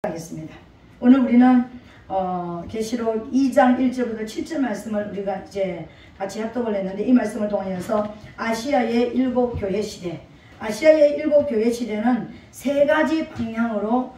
하겠습니다. 오늘 우리는 계시록 2장 1절부터 7절 말씀을 우리가 이제 같이 합독을 했는데, 이 말씀을 통해서 아시아의 7교회 시대, 아시아의 7교회 시대는 세 가지 방향으로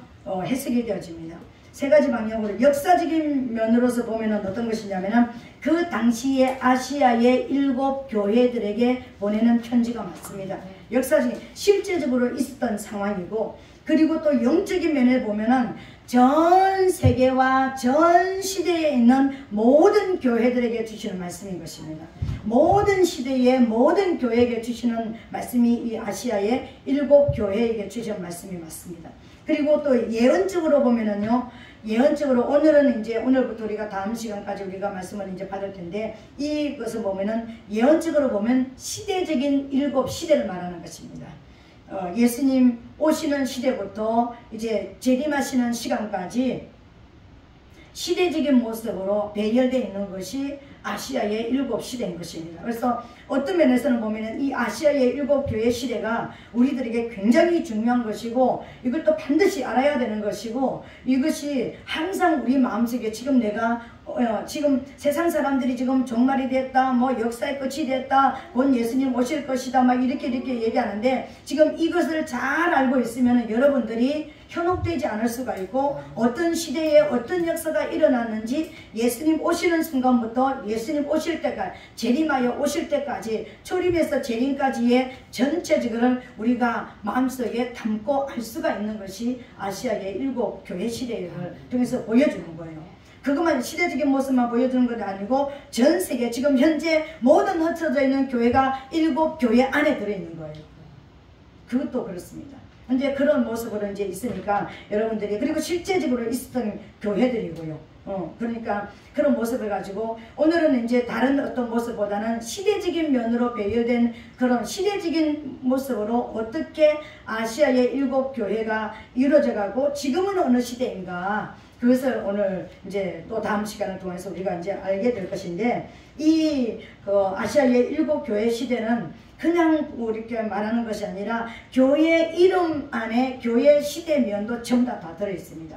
해석이 되어집니다. 세 가지 방향으로 역사적인 면으로서 보면 어떤 것이냐면, 그 당시에 아시아의 7교회들에게 보내는 편지가 맞습니다. 역사적인 실제적으로 있었던 상황이고, 그리고 또 영적인 면에 보면은 전 세계와 전 시대에 있는 모든 교회들에게 주시는 말씀인 것입니다. 모든 시대의 모든 교회에게 주시는 말씀이 이 아시아의 7교회에게 주시는 말씀이 맞습니다. 그리고 또 예언적으로 보면은요, 예언적으로 오늘은 이제 오늘부터 우리가 다음 시간까지 우리가 말씀을 이제 받을 텐데, 이것을 보면은 예언적으로 보면 시대적인 7시대를 말하는 것입니다. 예수님 오시는 시대부터 이제 재림하시는 시간까지 시대적인 모습으로 배열되어 있는 것이 아시아의 7시대인 것입니다. 그래서 어떤 면에서는 보면 이 아시아의 7교회 시대가 우리들에게 굉장히 중요한 것이고, 이걸 또 반드시 알아야 되는 것이고, 이것이 항상 우리 마음속에 지금 내가 지금 세상 사람들이 지금 종말이 됐다, 뭐 역사의 끝이 됐다, 곧 예수님 오실 것이다, 막 이렇게 얘기하는데, 지금 이것을 잘 알고 있으면 여러분들이 현혹되지 않을 수가 있고, 어떤 시대에 어떤 역사가 일어났는지 예수님 오시는 순간부터 예수님 오실 때까지, 재림하여 오실 때까지, 초림에서 재림까지의 전체적으로 우리가 마음속에 담고 알 수가 있는 것이 아시아의 7교회 시대를 통해서 보여주는 거예요. 그것만 시대적인 모습만 보여주는 것이 아니고, 전 세계 지금 현재 모든 흩어져 있는 교회가 7교회 안에 들어있는 거예요. 그것도 그렇습니다. 근데 그런 모습으로 이제 있으니까 여러분들이, 그리고 실제적으로 있었던 교회들이고요. 그러니까 그런 모습을 가지고 오늘은 이제 다른 어떤 모습보다는 시대적인 면으로 배열된 그런 시대적인 모습으로 어떻게 아시아의 7교회가 이루어져 가고 지금은 어느 시대인가, 그것을 오늘 이제 또 다음 시간을 통해서 우리가 이제 알게 될 것인데, 이 아시아의 7교회 시대는 그냥 이렇게 말하는 것이 아니라 교회 이름 안에 교회 시대 면도 전부 다 들어있습니다.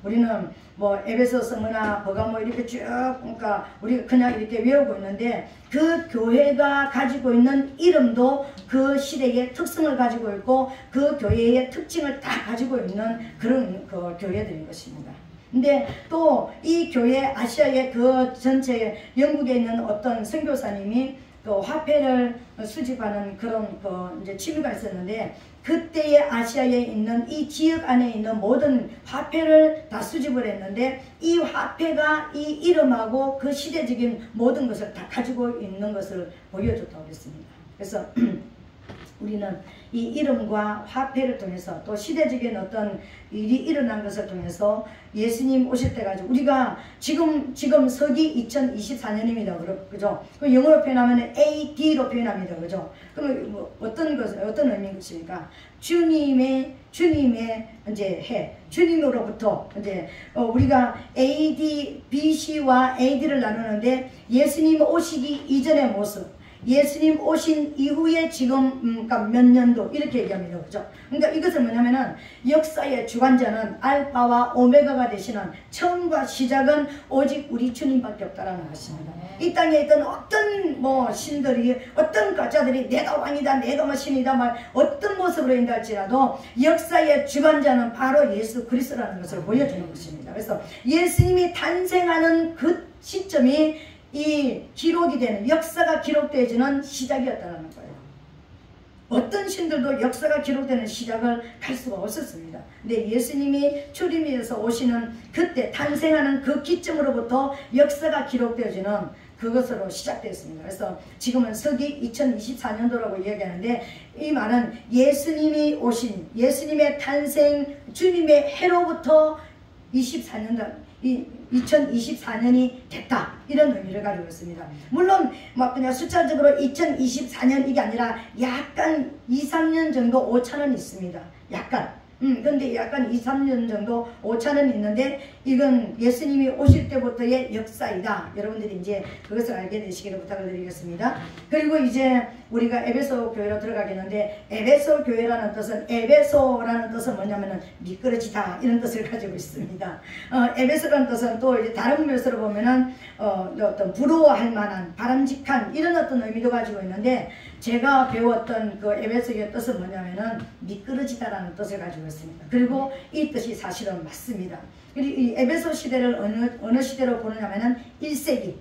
우리는 뭐 에베소서나 버가모 이렇게 쭉, 그러니까 우리가 그냥 이렇게 외우고 있는데, 그 교회가 가지고 있는 이름도 그 시대의 특성을 가지고 있고, 그 교회의 특징을 다 가지고 있는 그런 그 교회들인 것입니다. 근데 또 이 교회 아시아의 그 전체 영국에 있는 어떤 선교사님이 그 화폐를 수집하는 그런 그 이제 취미가 있었는데, 그때의 아시아에 있는 이 지역 안에 있는 모든 화폐를 다 수집을 했는데, 이 화폐가 이 이름하고 그 시대적인 모든 것을 다 가지고 있는 것을 보여줬다고 했습니다. 그래서 우리는 이 이름과 화폐를 통해서 또 시대적인 어떤 일이 일어난 것을 통해서 예수님 오실 때까지, 우리가 지금 서기 2024년입니다. 그죠? 그 영어로 표현하면 AD로 표현합니다. 그죠? 그럼 뭐 어떤 의미입니까? 주님의 이제 해, 주님으로부터 이제 우리가 AD, BC와 AD를 나누는데, 예수님 오시기 이전의 모습, 예수님 오신 이후에 지금 그러니까 몇 년도 이렇게 얘기합니다. 그죠? 그러니까 이것은 뭐냐면은 역사의 주관자는 알파와 오메가가 되시는 처음과 시작은 오직 우리 주님밖에 없다라는 것입니다. 이 땅에 있던 어떤 뭐 신들이, 어떤 가짜들이 내가 왕이다, 내가 뭐 신이다, 말 어떤 모습으로 인할지라도 역사의 주관자는 바로 예수 그리스도라는 것을 보여주는 것입니다. 그래서 예수님이 탄생하는 그 시점이 이 기록이 되는, 역사가 기록되어지는 시작이었다는 거예요. 어떤 신들도 역사가 기록되는 시작을 갈 수가 없었습니다. 근데 예수님이 출임해서 오시는 그때 탄생하는 그 기점으로부터 역사가 기록되어지는 그것으로 시작되었습니다. 그래서 지금은 서기 2024년도라고 이야기하는데, 이 말은 예수님이 오신, 예수님의 탄생, 주님의 해로부터 24년도 2024년이 됐다, 이런 의미를 가지고 있습니다. 물론 뭐 그냥 숫자적으로 2024년 이게 아니라 약간 2, 3년 정도 오차는 있습니다. 약간. 근데 약간 2, 3년 정도 오차는 있는데 이건 예수님이 오실 때부터의 역사이다. 여러분들이 이제 그것을 알게 되시기를 부탁을 드리겠습니다. 그리고 이제 우리가 에베소 교회로 들어가겠는데 에베소 교회라는 뜻은 에베소라는 뜻은 뭐냐면은 미끄러지다 이런 뜻을 가지고 있습니다. 에베소라는 뜻은 또 이제 다른 묘사로 보면은 어떤 부러워할 만한 바람직한 이런 어떤 의미도 가지고 있는데 제가 배웠던 그 에베소의 뜻은 뭐냐면은 미끄러지다라는 뜻을 가지고 있습니다. 그리고 이 뜻이 사실은 맞습니다. 그리고 이 에베소 시대를 어느 시대로 보느냐면은 1세기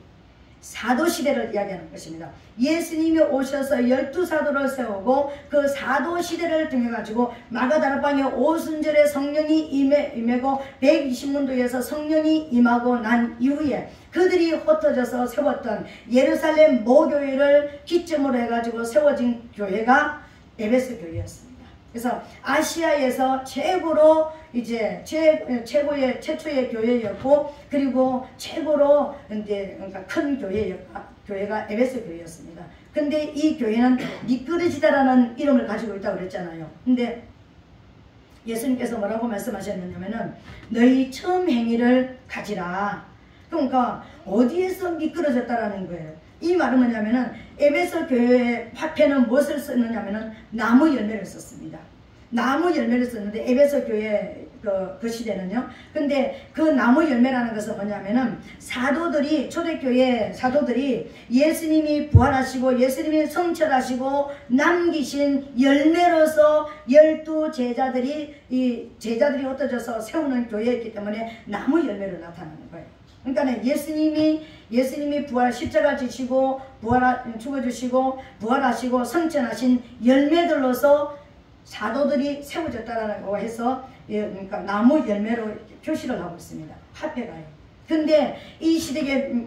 사도 시대를 이야기하는 것입니다. 예수님이 오셔서 12사도를 세우고 그 사도 시대를 통해 가지고 마가다락방에 오순절에 성령이 임하고 120문도에서 성령이 임하고 난 이후에 그들이 흩어져서 세웠던 예루살렘 모교회를 기점으로 해가지고 세워진 교회가 에베소 교회였습니다. 그래서 아시아에서 최고로 이제 최초의 교회였고 그리고 최고로 이제 그러니까 큰 교회가 에베소 교회였습니다. 근데 이 교회는 미끄러지다라는 이름을 가지고 있다고 그랬잖아요. 근데 예수님께서 뭐라고 말씀하셨느냐면은 너희 처음 행위를 가지라. 그러니까 어디에서 미끄러졌다라는 거예요. 이 말은 뭐냐면은 에베소 교회의 화폐는 무엇을 썼느냐면은 나무 열매를 썼습니다. 나무 열매를 썼는데 에베소 교회 그 시대는요. 근데 그 나무 열매라는 것은 뭐냐면은 사도들이 초대교회 사도들이 예수님이 부활하시고 예수님이 성철하시고 남기신 열매로서 12제자들이 이 제자들이 흩어져서 세우는 교회였기 때문에 나무 열매로 나타나는 거예요. 그러니까 예수님이 부활 십자가 지시고 죽어주시고 부활하시고 성천하신 열매들로서 사도들이 세워졌다라고 해서 그러니까 나무 열매로 표시를 하고 있습니다. 화폐가요. 근데 이 시대의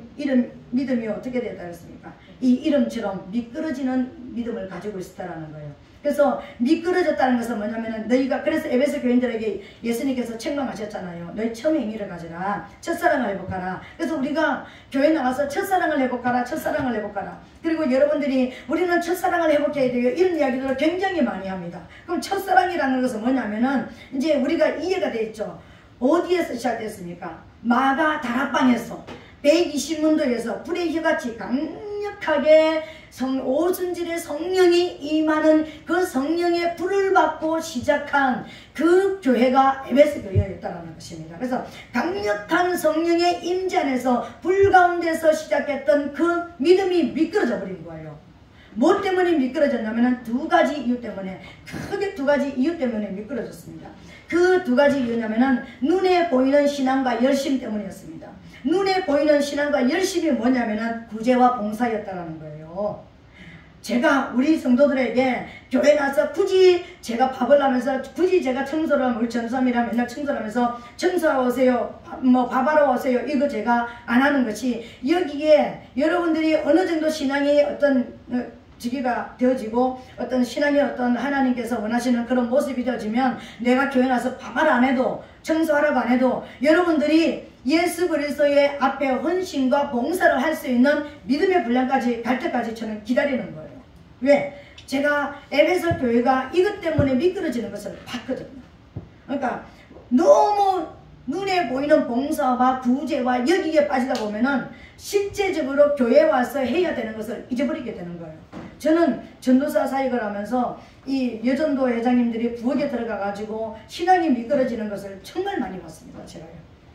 믿음이 어떻게 되었다 했습니까? 이 이름처럼 미끄러지는 믿음을 가지고 있었다라는 거예요. 그래서 미끄러졌다는 것은 뭐냐면은 너희가 그래서 에베소 교인들에게 예수님께서 책망하셨잖아요. 너희 처음 행위를 가져라. 첫사랑을 회복하라. 그래서 우리가 교회 나와서 첫사랑을 회복하라. 첫사랑을 회복하라. 그리고 여러분들이 우리는 첫사랑을 회복해야 돼요. 이런 이야기들을 굉장히 많이 합니다. 그럼 첫사랑이라는 것은 뭐냐면은 이제 우리가 이해가 돼 있죠. 어디에서 시작됐습니까? 마가 다락방에서 120문도에서 불의 혀같이 강력하게 오순절에 성령이 임하는 그 성령의 불을 받고 시작한 그 교회가 에베소 교회였다는 것입니다. 그래서 강력한 성령의 임재 안에서 불 가운데서 시작했던 그 믿음이 미끄러져 버린 거예요. 뭐 때문에 미끄러졌냐면 두 가지 이유 때문에 크게 두 가지 이유 때문에 미끄러졌습니다. 그 두 가지 이유냐면은 눈에 보이는 신앙과 열심 때문이었습니다. 눈에 보이는 신앙과 열심이 뭐냐면은 구제와 봉사였다라는 거예요. 제가 우리 성도들에게 교회 나서 굳이 제가 밥을 하면서 굳이 제가 청소를 하면 우리 전사님이랑 맨날 청소를 하면서 청소하러 오세요 뭐 밥하러 오세요 이거 제가 안 하는 것이 여기에 여러분들이 어느 정도 신앙이 어떤 지기가 되어지고 어떤 신앙의 어떤 하나님께서 원하시는 그런 모습이 되어지면 내가 교회 나서 밥하러 안 해도 청소하라고 안 해도 여러분들이 예수 그리스도의 앞에 헌신과 봉사를 할 수 있는 믿음의 분량까지 갈 때까지 저는 기다리는 거예요. 왜? 제가 에베소 교회가 이것 때문에 미끄러지는 것을 봤거든요. 그러니까 너무 눈에 보이는 봉사와 구제와 여기에 빠지다 보면은 실제적으로 교회에 와서 해야 되는 것을 잊어버리게 되는 거예요. 저는 전도사 사역을 하면서 이 여전도 회장님들이 부엌에 들어가 가지고 신앙이 미끄러지는 것을 정말 많이 봤습니다. 제가요.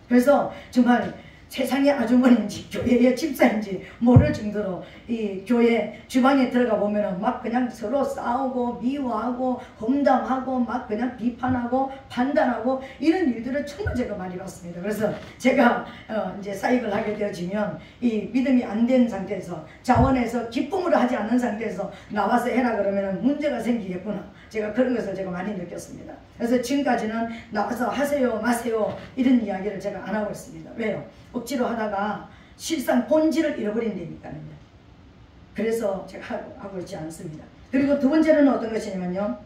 그래서 정말 세상의 아주머니인지 교회의 집사인지 모를 정도로 이 교회 주방에 들어가 보면은 막 그냥 서로 싸우고 미워하고 험담하고 막 그냥 비판하고 판단하고 이런 일들을 정말 제가 많이 봤습니다. 그래서 제가 이제 사역을 하게 되어지면 이 믿음이 안 된 상태에서 자원에서 기쁨으로 하지 않는 상태에서 나와서 해라 그러면은 문제가 생기겠구나. 제가 그런 것을 제가 많이 느꼈습니다. 그래서 지금까지는 나와서 하세요 마세요 이런 이야기를 제가 안 하고 있습니다. 왜요? 억지로 하다가 실상 본질을 잃어버린다니까요. 그래서 제가 하고 있지 않습니다. 그리고 두 번째는 어떤 것이냐면요.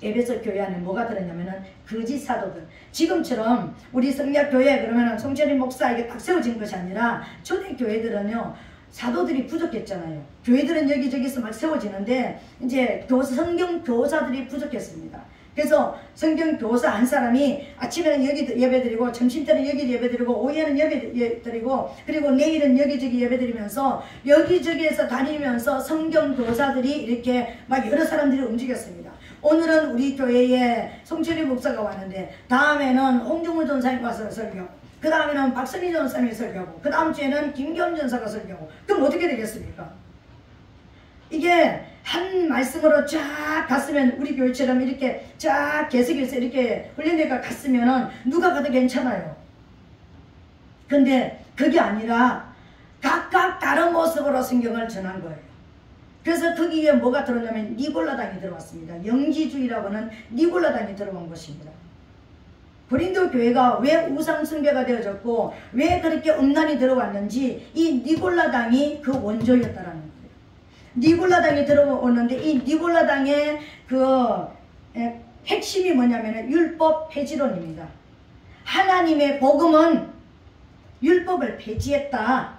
에베소 교회 안에 뭐가 들었냐면은 거짓 사도들. 지금처럼 우리 성략교회 그러면은 송철희 목사에게 딱 세워진 것이 아니라 초대교회들은요. 사도들이 부족했잖아요. 교회들은 여기저기서 막 세워지는데 이제 성경 교사들이 부족했습니다. 그래서 성경 교사 한 사람이 아침에는 여기 예배드리고 점심때는 여기 예배드리고 오후에는 예배드리고 그리고 내일은 여기저기 예배드리면서 여기저기에서 다니면서 성경 교사들이 이렇게 막 여러 사람들이 움직였습니다. 오늘은 우리 교회에 송철희 목사가 왔는데 다음에는 홍중우 전사님 와서 설교하고 그 다음에는 박선희 전사님이 설교하고 그 다음 주에는 김경 전사가 설교하고 그럼 어떻게 되겠습니까? 이게 한 말씀으로 쫙 갔으면 우리 교회처럼 이렇게 쫙 계속해서 이렇게 훈련대가 갔으면 누가 가도 괜찮아요. 근데 그게 아니라 각각 다른 모습으로 성경을 전한 거예요. 그래서 거기에 뭐가 들어오냐면 니골라당이 들어왔습니다. 영지주의라고는 니골라당이 들어온 것입니다. 고린도 교회가 왜 우상숭배가 되어졌고 왜 그렇게 음란이 들어왔는지 이 니골라당이 그 원조였다라는 거예요. 니골라당이 들어오는데 이 니골라당의 그 핵심이 뭐냐면 율법 폐지론입니다. 하나님의 복음은 율법을 폐지했다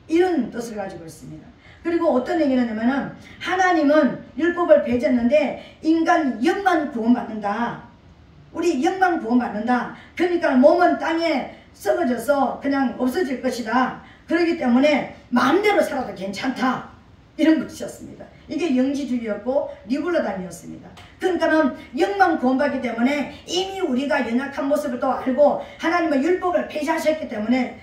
이런 뜻을 가지고 있습니다. 그리고 어떤 얘기를 하냐면은 하나님은 율법을 폐지했는데 인간 영만 구원받는다. 우리 영만 구원받는다. 그러니까 몸은 땅에 썩어져서 그냥 없어질 것이다. 그렇기 때문에 마음대로 살아도 괜찮다. 이런 것이었습니다. 이게 영지주의였고 니골라당이었습니다. 그러니까는 영만 구원받기 때문에 이미 우리가 연약한 모습을 또 알고 하나님의 율법을 폐지하셨기 때문에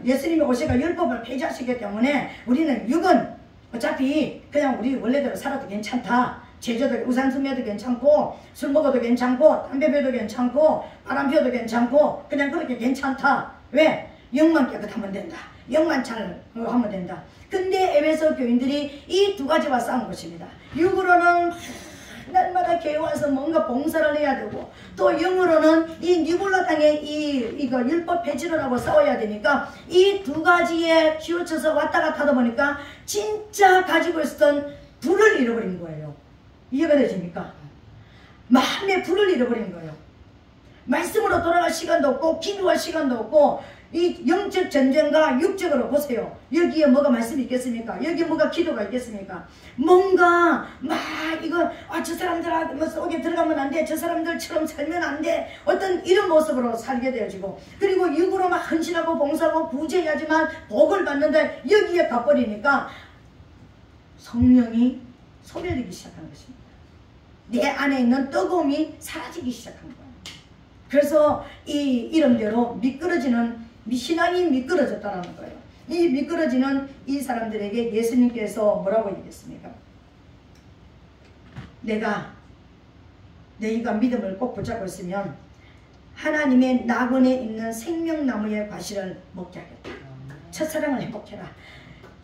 예수님이 오셔가 율법을 폐지하시기 때문에 우리는 육은 어차피 그냥 우리 원래대로 살아도 괜찮다. 제조도 우상숭배도 괜찮고 술 먹어도 괜찮고 담배 피워도 괜찮고 바람 피워도 괜찮고 그냥 그렇게 괜찮다. 왜? 영만 깨끗하면 된다. 영만 잘 하면 된다. 근데 에베소 교인들이 이 두 가지와 싸운 것입니다. 육으로는 날마다 교회 와서 뭔가 봉사를 해야 되고 또 영으로는 이 니골라당의 이거 율법 폐지를 하고 싸워야 되니까 이 두 가지에 치우쳐서 왔다 갔다 하다 보니까 진짜 가지고 있었던 불을 잃어버린 거예요. 이해가 되십니까? 마음의 불을 잃어버린 거예요. 말씀으로 돌아갈 시간도 없고 기도할 시간도 없고 이 영적 전쟁과 육적으로 보세요. 여기에 뭐가 말씀이 있겠습니까? 여기에 뭐가 기도가 있겠습니까? 뭔가 막 이거 저 사람들 속에 들어가면 안 돼. 저 사람들처럼 살면 안 돼. 어떤 이런 모습으로 살게 되어지고 그리고 육으로 막 헌신하고 봉사하고 구제해야지만 복을 받는데 여기에 가버리니까 성령이 소멸되기 시작한 것입니다. 내 안에 있는 뜨거움이 사라지기 시작한 거예요. 그래서 이 이름대로 미끄러지는 신앙이 미끄러졌다는 거예요. 이 미끄러지는 이 사람들에게 예수님께서 뭐라고 얘기했습니까? 너희가 믿음을 꼭 붙잡고 있으면 하나님의 낙원에 있는 생명나무의 과실을 먹게 하겠다. 첫사랑을 행복해라.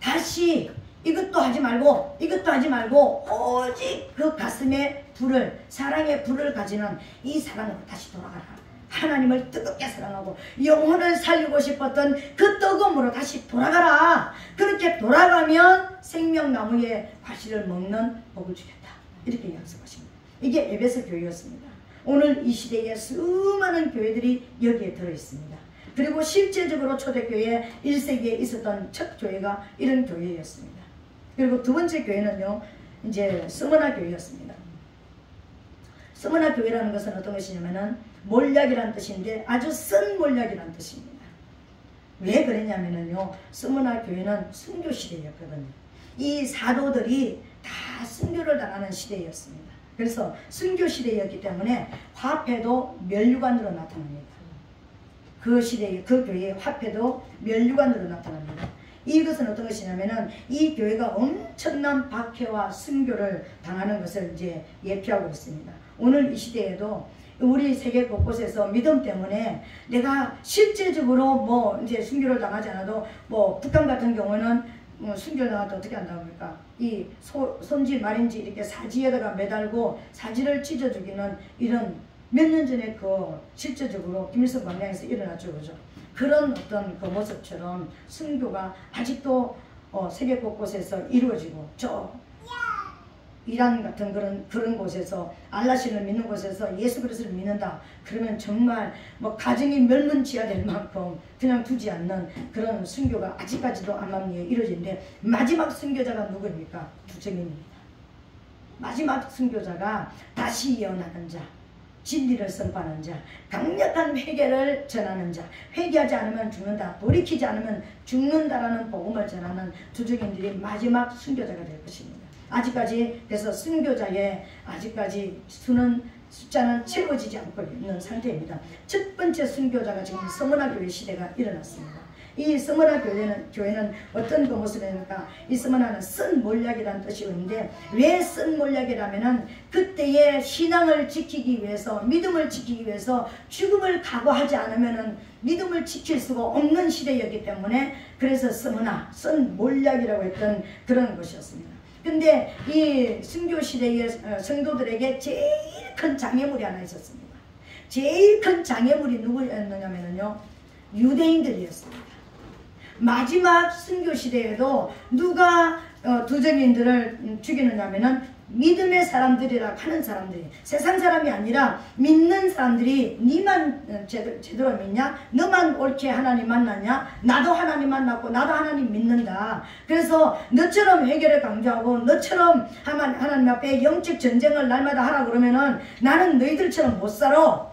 다시 이것도 하지 말고 오직 그 가슴에 불을 사랑의 불을 가지는 이 사랑으로 다시 돌아가라. 하나님을 뜨겁게 사랑하고 영혼을 살리고 싶었던 그 뜨거움으로 다시 돌아가라. 그렇게 돌아가면 생명나무의 과실을 먹는 복을 주겠다. 이렇게 약속하십니다. 이게 에베소 교회였습니다. 오늘 이 시대에 수많은 교회들이 여기에 들어있습니다. 그리고 실제적으로 초대교회 1세기에 있었던 첫 교회가 이런 교회였습니다. 그리고 두 번째 교회는요, 이제 스무나 교회였습니다. 스무나 교회라는 것은 어떤 것이냐면은 몰약이라는 뜻인데 아주 쓴 몰약이라는 뜻입니다. 왜 그랬냐면은요, 스무나 교회는 순교 시대였거든요. 이 사도들이 다 순교를 당하는 시대였습니다. 그래서 순교 시대였기 때문에 화폐도 멸류관으로 나타납니다. 그 시대의 그 교회의 화폐도 멸류관으로 나타납니다. 이것은 어떤 것이냐면은 이 교회가 엄청난 박해와 순교를 당하는 것을 이제 예표하고 있습니다. 오늘 이 시대에도 우리 세계 곳곳에서 믿음 때문에 내가 실제적으로 뭐 이제 순교를 당하지 않아도 뭐 북한 같은 경우는 순교를 당할 때 어떻게 한다고합니까? 이 손지 말인지 이렇게 사지에다가 매달고 사지를 찢어 죽이는 이런 몇 년 전에 그 실제적으로 김일성 광장에서 일어났죠, 그죠? 그런 어떤 그 모습처럼 순교가 아직도 세계 곳곳에서 이루어지고 저 이란 같은 그런 곳에서 알라신을 믿는 곳에서 예수 그리스도를 믿는다. 그러면 정말 뭐 가정이 멸문지하 될 만큼 그냥 두지 않는 그런 순교가 아직까지도 암암리에 이루어지는데 마지막 순교자가 누구입니까? 주정입니다. 마지막 순교자가 다시 예언하는 자. 진리를 선포하는 자, 강력한 회개를 전하는 자, 회개하지 않으면 죽는다, 돌이키지 않으면 죽는다라는 복음을 전하는 두족인들이 마지막 순교자가 될 것입니다. 아직까지 그래서 순교자의 아직까지 숫자는 채워지지 않고 있는 상태입니다. 첫 번째 순교자가 지금 서머나 교회 시대가 일어났습니다. 이 서머나 교회는 어떤 그 모습입니까? 이 서머나는 쓴 몰약이라는 뜻이 있는데, 왜 쓴 몰약이라면은 그때의 신앙을 지키기 위해서, 믿음을 지키기 위해서 죽음을 각오하지 않으면은 믿음을 지킬 수가 없는 시대였기 때문에, 그래서 서머나, 쓴 몰약이라고 했던 그런 것이었습니다. 근데 이 순교 시대의 성도들에게 제일 큰 장애물이 하나 있었습니다. 제일 큰 장애물이 누구였느냐면요, 유대인들이었습니다. 마지막 순교 시대에도 누가 두적인들을 죽이느냐면은 믿음의 사람들이라 하는 사람들이, 세상 사람이 아니라 믿는 사람들이, 니만 제대로 믿냐? 너만 옳게 하나님 만났냐? 나도 하나님 만났고 나도 하나님 믿는다. 그래서 너처럼 회개를 강조하고 너처럼 하나님 앞에 영적 전쟁을 날마다 하라 그러면은 나는 너희들처럼 못 살아.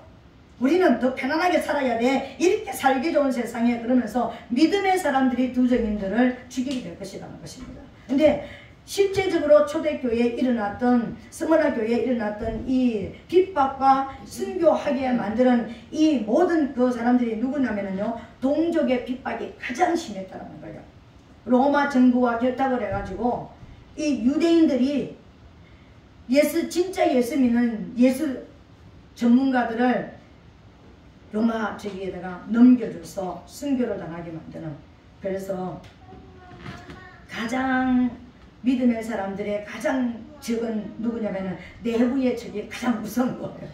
우리는 더 편안하게 살아야 돼. 이렇게 살기 좋은 세상에. 그러면서 믿음의 사람들이 두적인들을 죽이게 될 것이라는 것입니다. 근데 실제적으로 초대교회에 일어났던, 스머나 교회에 일어났던 이 핍박과 순교하게 만드는 이 모든 그 사람들이 누구냐면요, 동족의 핍박이 가장 심했다는 거예요. 로마 정부와 결탁을 해가지고 이 유대인들이 진짜 예수 믿는 예수 전문가들을 로마 저기에다가 넘겨줘서 순교를 당하게 만드는, 그래서 가장 믿음의 사람들의 가장 적은 누구냐면은 내부의 적이 가장 무서운 거예요.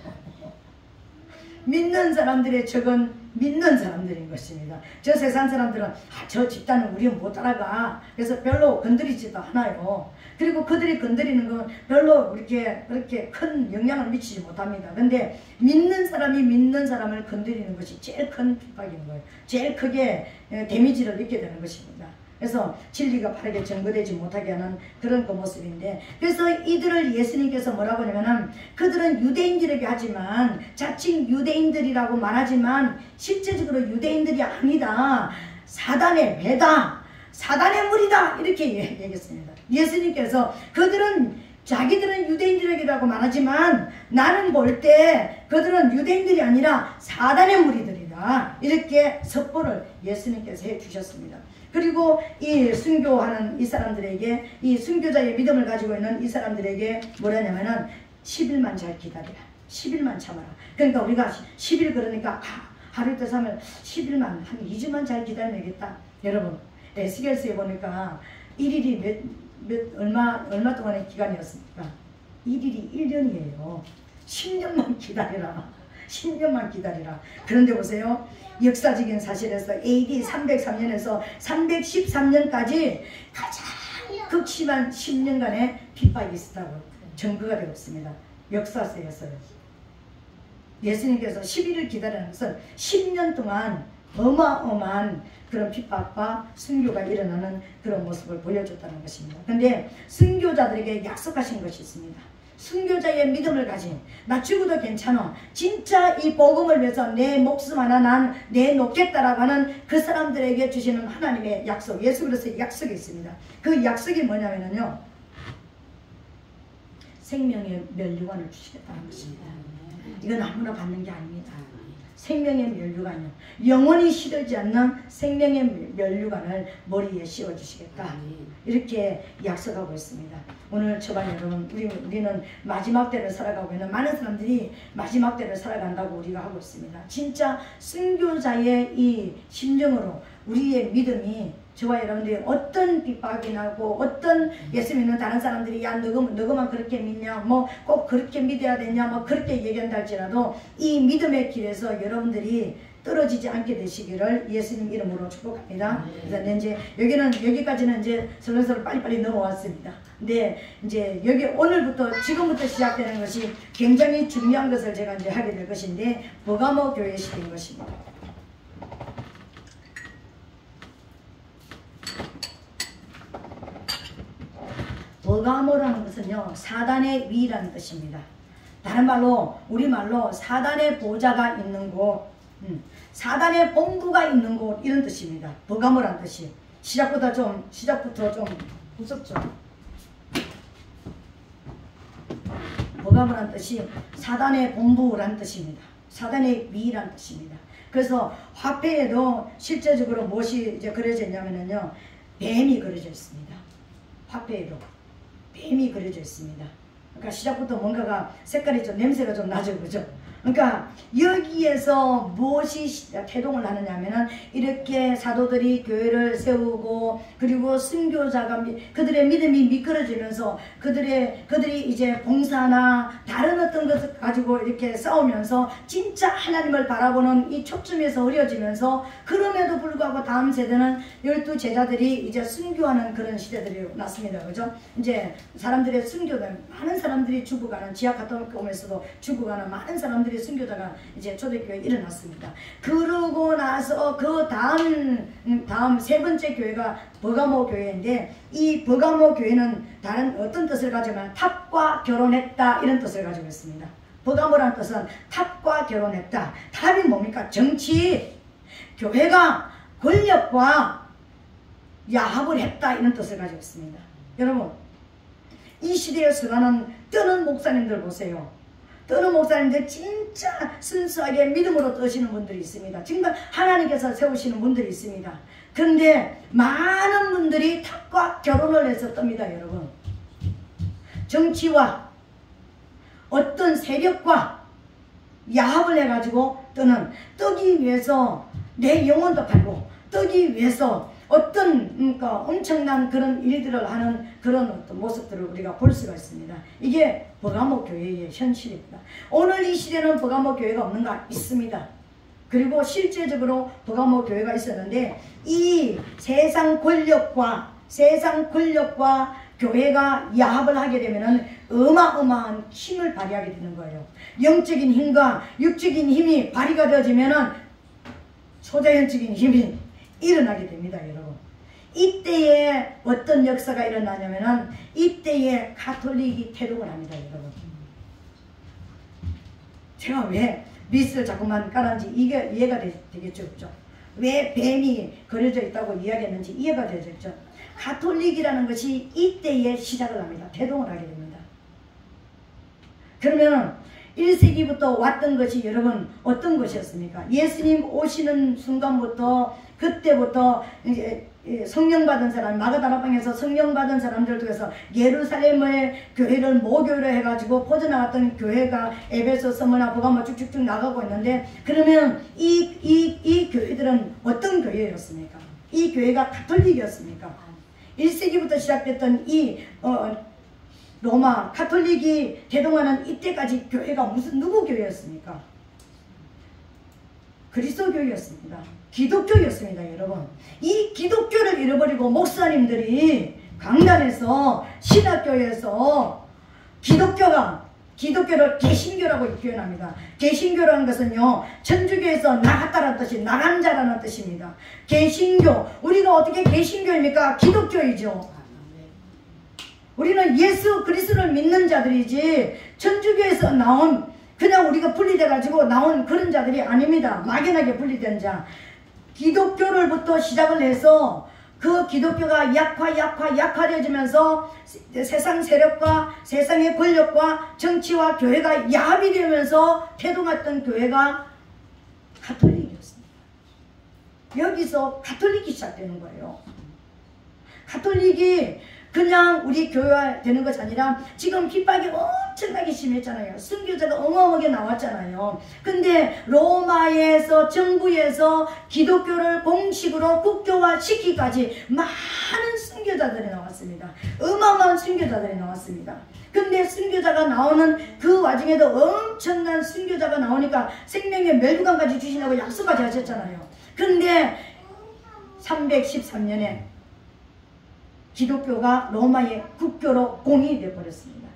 믿는 사람들의 적은 믿는 사람들인 것입니다. 저 세상 사람들은 저 집단은 우리는 못 따라가. 그래서 별로 건드리지도 않아요. 그리고 그들이 건드리는 건 별로 그렇게 큰 영향을 미치지 못합니다. 근데 믿는 사람이 믿는 사람을 건드리는 것이 제일 큰 핍박인 거예요. 제일 크게 데미지를 입게 되는 것입니다. 그래서 진리가 바르게 전거되지 못하게 하는 그런 그 모습인데, 그래서 이들을 예수님께서 뭐라고 하냐면은, 그들은 유대인들에게 하지만, 자칭 유대인들이라고 말하지만 실제적으로 유대인들이 아니다. 사단의 배다. 사단의 무리다. 이렇게 얘기했습니다. 예수님께서 자기들은 유대인들에게라고 말하지만 나는 볼 때 그들은 유대인들이 아니라 사단의 무리들이다. 이렇게 선포를 예수님께서 해주셨습니다. 그리고 이 순교하는 이 사람들에게, 이 순교자의 믿음을 가지고 있는 이 사람들에게 뭐라냐면은 10일만 잘 기다리라. 10일만 참아라. 그러니까 우리가 10일 그러니까 하루 이틀 3일 10일만 한 2주만 잘 기다리면 되겠다. 여러분 에스겔서에 보니까 1일이 얼마 동안의 기간이었습니까? 1일이 1년이에요. 10년만 기다리라. 10년만 기다리라. 그런데 보세요. 역사적인 사실에서 AD 303년에서 313년까지 가장 극심한 10년간의 핍박이 있었다고 증거가 되고 있습니다. 역사서에서요. 예수님께서 11일 기다리는 것은 10년 동안 어마어마한 그런 핍박과 순교가 일어나는 그런 모습을 보여줬다는 것입니다. 그런데 순교자들에게 약속하신 것이 있습니다. 순교자의 믿음을 가진, 나 죽어도 괜찮아, 진짜 이 복음을 위해서 내 목숨 하나 난 내놓겠다라고 하는 그 사람들에게 주시는 하나님의 약속, 예수 그리스도의 약속이 있습니다. 그 약속이 뭐냐면요, 생명의 면류관을 주시겠다는 것입니다. 이건 아무나 받는 게 아닙니다. 생명의 면류관이요, 영원히 시들지 않는 생명의 면류관을 머리에 씌워주시겠다. 이렇게 약속하고 있습니다. 오늘 저반 여러분, 우리는 마지막 때를 살아가고 있는, 많은 사람들이 마지막 때를 살아간다고 우리가 하고 있습니다. 진짜 순교자의 이 심정으로 우리의 믿음이, 저와 여러분들이 어떤 핍박이 나고 어떤 예수 믿는 다른 사람들이 야 너그만 그렇게 믿냐, 뭐 꼭 그렇게 믿어야 되냐, 뭐 그렇게 얘기한다 할지라도 이 믿음의 길에서 여러분들이 떨어지지 않게 되시기를 예수님 이름으로 축복합니다. 그래서 이제 여기까지는 이제 설렁설렁 빨리빨리 넘어왔습니다. 근데 이제 여기 오늘부터 지금부터 시작되는 것이 굉장히 중요한 것을 제가 이제 하게 될 것인데, 버가모 교회 시대인 것입니다. 버가모라는 것은요, 사단의 위라는 뜻입니다. 다른 말로 우리말로 사단의 보좌가 있는 곳, 사단의 본부가 있는 곳 이런 뜻입니다. 버가모란 뜻이. 시작부터 좀 무섭죠. 버가모란 뜻이 사단의 본부란 뜻입니다. 사단의 위란 뜻입니다. 그래서 화폐에도 실제적으로 무엇이 이제 그려져 있냐면요, 뱀이 그려져 있습니다. 화폐에도 뱀이 그려져 있습니다. 그러니까 시작부터 뭔가가 색깔이 좀 냄새가 좀 나죠, 그죠? 그러니까 여기에서 무엇이 태동을 하느냐면은 이렇게 사도들이 교회를 세우고 그리고 순교자가 그들의 믿음이 미끄러지면서 그들이 이제 봉사나 다른 어떤 것을 가지고 이렇게 싸우면서 진짜 하나님을 바라보는 이 초점에서 흐려지면서 그럼에도 불구하고 다음 세대는 12 제자들이 이제 순교하는 그런 시대들이 났습니다. 그죠? 이제 사람들의 순교들 많은 사람들이 죽어가는 지하 카톨릭에서도 죽어가는 많은 사람들이 순교자가 이제 초대교회에 일어났습니다. 그러고 나서 그 다음 세 번째 교회가 버가모 교회인데 이 버가모 교회는 다른 어떤 뜻을 가지고 있냐면 탑과 결혼했다 이런 뜻을 가지고 있습니다. 버가모라는 뜻은 탑과 결혼했다. 탑이 뭡니까? 정치. 교회가 권력과 야합을 했다 이런 뜻을 가지고 있습니다. 여러분 이 시대에 서가는 뜨는 목사님들 보세요. 뜨는 목사님들 진짜 순수하게 믿음으로 뜨시는 분들이 있습니다. 정말 하나님께서 세우시는 분들이 있습니다. 그런데 많은 분들이 탑과 결혼을 해서 뜹니다. 여러분 정치와 어떤 세력과 야합을 해가지고 뜨기 위해서 내 영혼도 팔고 뜨기 위해서 어떤 그러니까 엄청난 그런 일들을 하는 그런 어떤 모습들을 우리가 볼 수가 있습니다. 이게 버가모 교회의 현실입니다. 오늘 이 시대는 버가모 교회가 없는가? 있습니다. 그리고 실제적으로 버가모 교회가 있었는데 이 세상 권력과 교회가 야합을 하게 되면은 어마어마한 힘을 발휘하게 되는 거예요. 영적인 힘과 육적인 힘이 발휘가 되어지면은 초자연적인 힘이 일어나게 됩니다. 여러분 이때에 어떤 역사가 일어나냐면은 이때에 가톨릭이 태동을 합니다. 여러분 제가 왜 미스를 자꾸만 깔았는지 이게 이해가 되겠죠. 그렇죠? 왜 뱀이 그려져 있다고 이야기했는지 이해가 되겠죠. 가톨릭이라는 것이 이때에 시작을 합니다. 태동을 하게 됩니다. 그러면 1세기부터 왔던 것이 여러분 어떤 것이었습니까? 예수님 오시는 순간부터 그때부터 이제 성령 받은 사람, 마가다락방에서 성령 받은 사람들 중에서 예루살렘의 교회를 모교로 해가지고 퍼져나갔던 교회가 에베소, 스무나, 버가모 쭉쭉쭉 나가고 있는데 그러면 이 교회들은 어떤 교회였습니까? 이 교회가 가톨릭이었습니까? 1세기부터 시작됐던 이 로마 가톨릭이 대동하는 이때까지 교회가 누구 교회였습니까? 그리스도 교회였습니다. 기독교였습니다. 여러분 이 기독교를 잃어버리고 목사님들이 강단에서 신학교에서 기독교를 개신교라고 표현합니다. 개신교라는 것은요 천주교에서 나갔다라는 뜻이 나간 자라는 뜻입니다. 개신교 우리가 어떻게 개신교입니까? 기독교이죠. 우리는 예수 그리스도를 믿는 자들이지 천주교에서 나온 그냥 우리가 분리돼 가지고 나온 그런 자들이 아닙니다. 막연하게 분리된 자 기독교를부터 시작을 해서 그 기독교가 약화되어지면서 세상 세력과 세상의 권력과 정치와 교회가 야합이 되면서 태동했던 교회가 가톨릭이었습니다. 여기서 가톨릭이 시작되는 거예요. 가톨릭이 그냥 우리 교회화 되는 것이 아니라 지금 핍박이 엄청나게 심했잖아요. 순교자가 어마어마하게 나왔잖아요. 근데 로마에서 정부에서 기독교를 공식으로 국교화 시키기까지 많은 순교자들이 나왔습니다. 어마어마한 순교자들이 나왔습니다. 근데 순교자가 나오는 그 와중에도 엄청난 순교자가 나오니까 생명의 멸류관까지 주신다고 약속까지 하셨잖아요. 근데 313년에 기독교가 로마의 국교로 공인이 되어버렸습니다.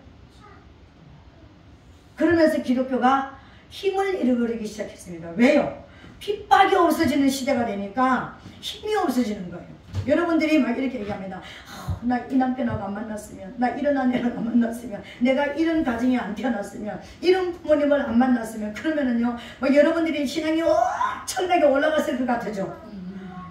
그러면서 기독교가 힘을 잃어버리기 시작했습니다. 왜요? 핍박이 없어지는 시대가 되니까 힘이 없어지는 거예요. 여러분들이 막 이렇게 얘기합니다. 나 이 남편하고 안 만났으면, 나 이런 아내를 안 만났으면, 내가 이런 가정이 안 태어났으면, 이런 부모님을 안 만났으면, 그러면은요, 뭐 여러분들이 신앙이 엄청나게 올라갔을 것 같으죠.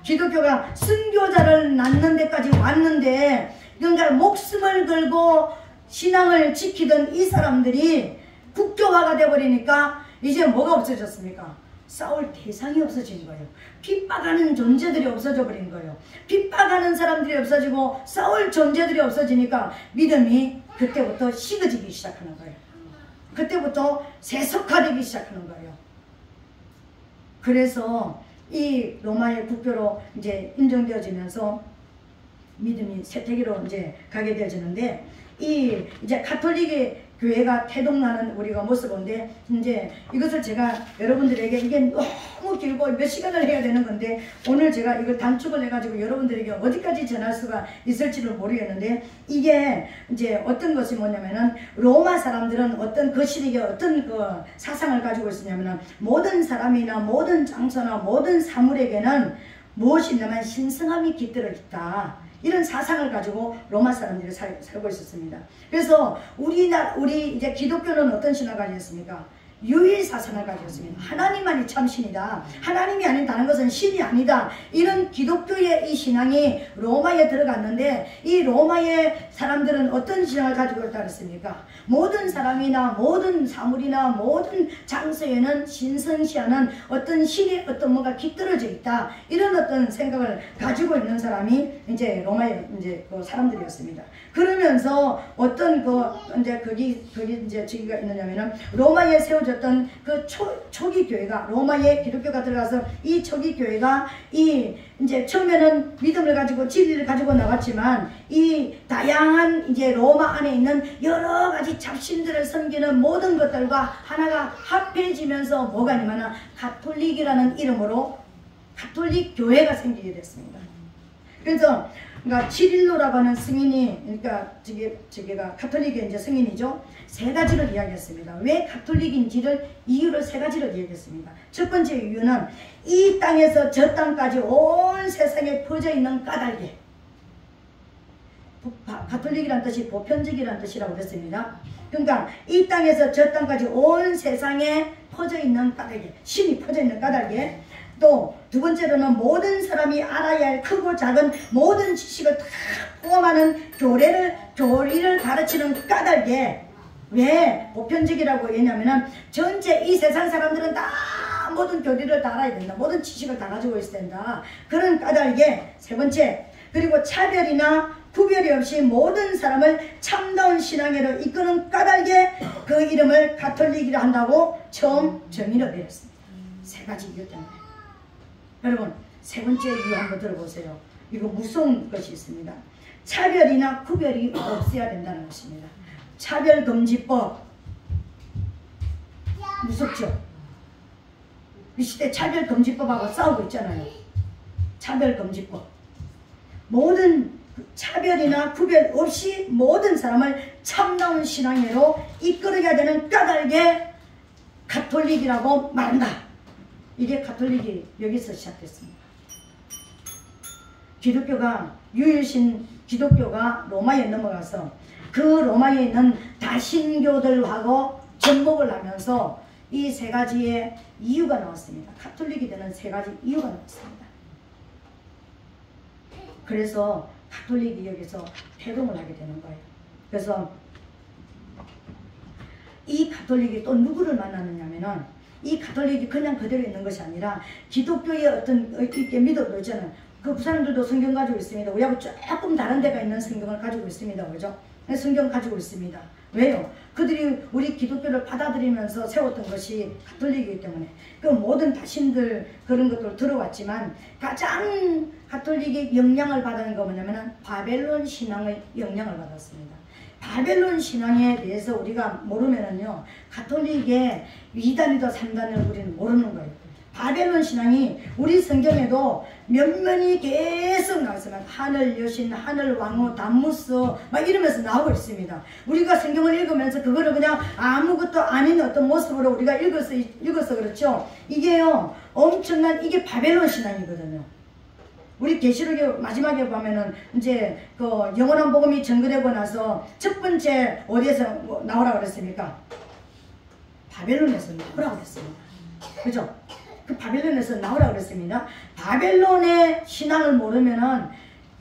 기독교가 순교자를 낳는 데까지 왔는데, 그러니까 목숨을 걸고 신앙을 지키던 이 사람들이 국교화가 되어버리니까 이제 뭐가 없어졌습니까? 싸울 대상이 없어진 거예요. 핍박하는 존재들이 없어져 버린 거예요. 핍박하는 사람들이 없어지고 싸울 존재들이 없어지니까 믿음이 그때부터 식어지기 시작하는 거예요. 그때부터 세속화되기 시작하는 거예요. 그래서 이 로마의 국교로 이제 인정되어지면서 믿음이 세태기로 이제 가게 되어지는데, 이 이제 가톨릭의 교회가 태동나는 우리가 모습인데, 이제 이것을 제가 여러분들에게, 이게 너무 길고 몇 시간을 해야 되는 건데, 오늘 제가 이걸 단축을 해가지고 여러분들에게 어디까지 전할 수가 있을지를 모르겠는데, 이게 이제 어떤 것이 뭐냐면은, 로마 사람들은 어떤 그 시대에 어떤 그 사상을 가지고 있었냐면은, 모든 사람이나 모든 장소나 모든 사물에게는 무엇이 있냐면 신성함이 깃들어 있다. 이런 사상을 가지고 로마 사람들이 살고 있었습니다. 그래서 우리 이제 기독교는 어떤 신앙을 가졌습니까? 유일 사상을 가졌습니다. 하나님만이 참 신이다. 하나님이 아닌 다른 것은 신이 아니다. 이런 기독교의 이 신앙이 로마에 들어갔는데, 이 로마의 사람들은 어떤 신앙을 가지고 있다고 했습니까? 모든 사람이나 모든 사물이나 모든 장소에는 신성시하는 어떤 신의 어떤 뭔가 깃들어져 있다. 이런 어떤 생각을 가지고 있는 사람이 이제 로마의 이제 그 사람들이었습니다. 그러면서 어떤 거기 이제 저기가 있느냐면은, 로마에 세워졌던 그 초기 교회가, 로마의 기독교가 들어가서 이 초기 교회가 이 이제 처음에는 믿음을 가지고 진리를 가지고 나왔지만, 이 다양한 이제 로마 안에 있는 여러 가지 잡신들을 섬기는 모든 것들과 하나가 합해지면서 뭐가 아니면 가톨릭이라는 이름으로 가톨릭 교회가 생기게 됐습니다. 그래서 그러니까 치릴로라고 하는 승인이, 그러니까 저기가 가톨릭의 이제 승인이죠. 세 가지를 이야기했습니다. 왜 가톨릭인지를 이유를 세 가지를 이야기했습니다. 첫 번째 이유는 이 땅에서 저 땅까지 온 세상에 퍼져 있는 까닭에, 가톨릭이란 뜻이 보편적이라는 뜻이라고 그랬습니다. 그러니까 이 땅에서 저 땅까지 온 세상에 퍼져 있는 까닭에, 신이 퍼져 있는 까닭에, 또 두 번째로는 모든 사람이 알아야 할 크고 작은 모든 지식을 다 포함하는 교리를 가르치는 까닭에, 왜 보편적이라고 했냐면은 전체 이 세상 사람들은 다 모든 교리를 다 알아야 된다. 모든 지식을 다 가지고 있어야 된다. 그런 까닭에 세 번째, 그리고 차별이나 구별이 없이 모든 사람을 참다운 신앙으로 이끄는 까닭에 그 이름을 가톨릭이라 한다고 처음 정의를 내렸습니다. 세 가지 이유 때문에. 여러분, 세 번째 이유 한번 들어보세요. 이거 무서운 것이 있습니다. 차별이나 구별이 없어야 된다는 것입니다. 차별금지법, 무섭죠? 이 시대 차별금지법하고 싸우고 있잖아요. 차별금지법. 모든 차별이나 구별 없이 모든 사람을 참다운 신앙으로 이끌어야 되는 까닭에 가톨릭이라고 말한다. 이게 가톨릭이 여기서 시작됐습니다. 기독교가, 유일신 기독교가 로마에 넘어가서 그 로마에 있는 다신교들하고 접목을 하면서 이 세 가지의 이유가 나왔습니다. 가톨릭이 되는 세 가지 이유가 나왔습니다. 그래서 가톨릭이 여기서 태동을 하게 되는 거예요. 그래서 이 가톨릭이 또 누구를 만나느냐면은, 이 가톨릭이 그냥 그대로 있는 것이 아니라 기독교의 어떤 이렇게 믿어도 있잖아요. 그 사람들도 성경 가지고 있습니다. 우리하고 조금 다른 데가 있는 성경을 가지고 있습니다. 그죠? 성경 가지고 있습니다. 왜요? 그들이 우리 기독교를 받아들이면서 세웠던 것이 가톨릭이기 때문에 그 모든 다신들 그런 것들 들어왔지만, 가장 가톨릭의 영향을 받은 거 뭐냐면 바벨론 신앙의 영향을 받았습니다. 바벨론 신앙에 대해서 우리가 모르면은요, 가톨릭의 2단이다 3단을 우리는 모르는 거예요. 바벨론 신앙이 우리 성경에도 몇몇이 계속 나왔습니다. 하늘 여신, 하늘 왕후, 담무스 막 이러면서 나오고 있습니다. 우리가 성경을 읽으면서 그거를 그냥 아무것도 아닌 어떤 모습으로 우리가 읽어서 그렇죠. 이게요, 엄청난, 이게 바벨론 신앙이거든요. 우리 계시록의 마지막에 보면은 이제 그 영원한 복음이 전거되고 나서 첫 번째 어디에서 나오라 그랬습니까? 바벨론에서 나오라 그랬습니다. 그죠? 그 바벨론에서 나오라 그랬습니다. 바벨론의 신앙을 모르면은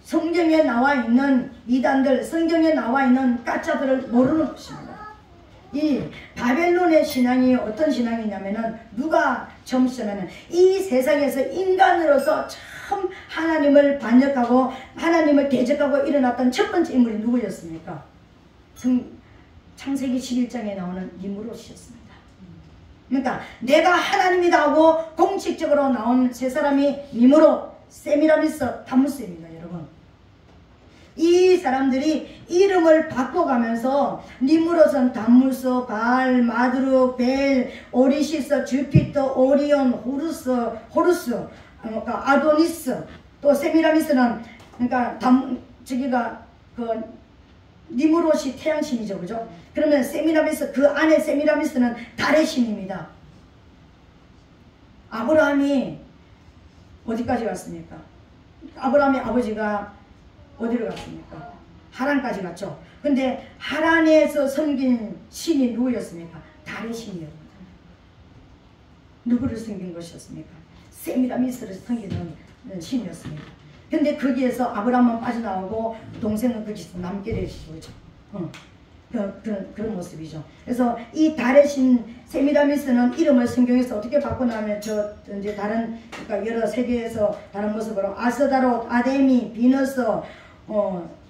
성경에 나와 있는 이단들, 성경에 나와 있는 가짜들을 모르는 것입니다. 이 바벨론의 신앙이 어떤 신앙이냐면은 누가 처음 시작하면 이 세상에서 인간으로서 처음 하나님을 반역하고 하나님을 대적하고 일어났던 첫 번째 인물이 누구였습니까? 창세기 11장에 나오는 니므롯이었습니다. 그러니까 내가 하나님이다 하고 공식적으로 나온 세 사람이 니므롯, 세미라미스, 담무스입니다. 여러분, 이 사람들이 이름을 바꿔가면서 니므롯은 담무스, 바알, 마드룩, 벨, 오리시스, 주피터, 오리온, 호루스, 그러니까 아도니스, 또 세미라미스는 그러니까 저기가 그 니므롯이 태양신이죠, 그죠? 그러면 세미라미스, 그 안에 세미라미스는 달의 신입니다. 아브라함이 어디까지 갔습니까? 아브라함의 아버지가 어디로 갔습니까? 하란까지 갔죠. 근데 하란에서 섬긴 신이 누구였습니까? 달의 신이었습니다. 누구를 섬긴 것이었습니까? 세미라미스를 섬기는 신이었습니다. 근데 거기에서 아브라함은 빠져나오고 동생은 거기서 남게 되시죠. 그런 모습이죠. 그래서 이 달의 신 세미라미스는 이름을 성경에서 어떻게 바꾸냐면 이제 다른 그러니까 여러 세계에서 다른 모습으로 아스다롯, 아데미, 비너스,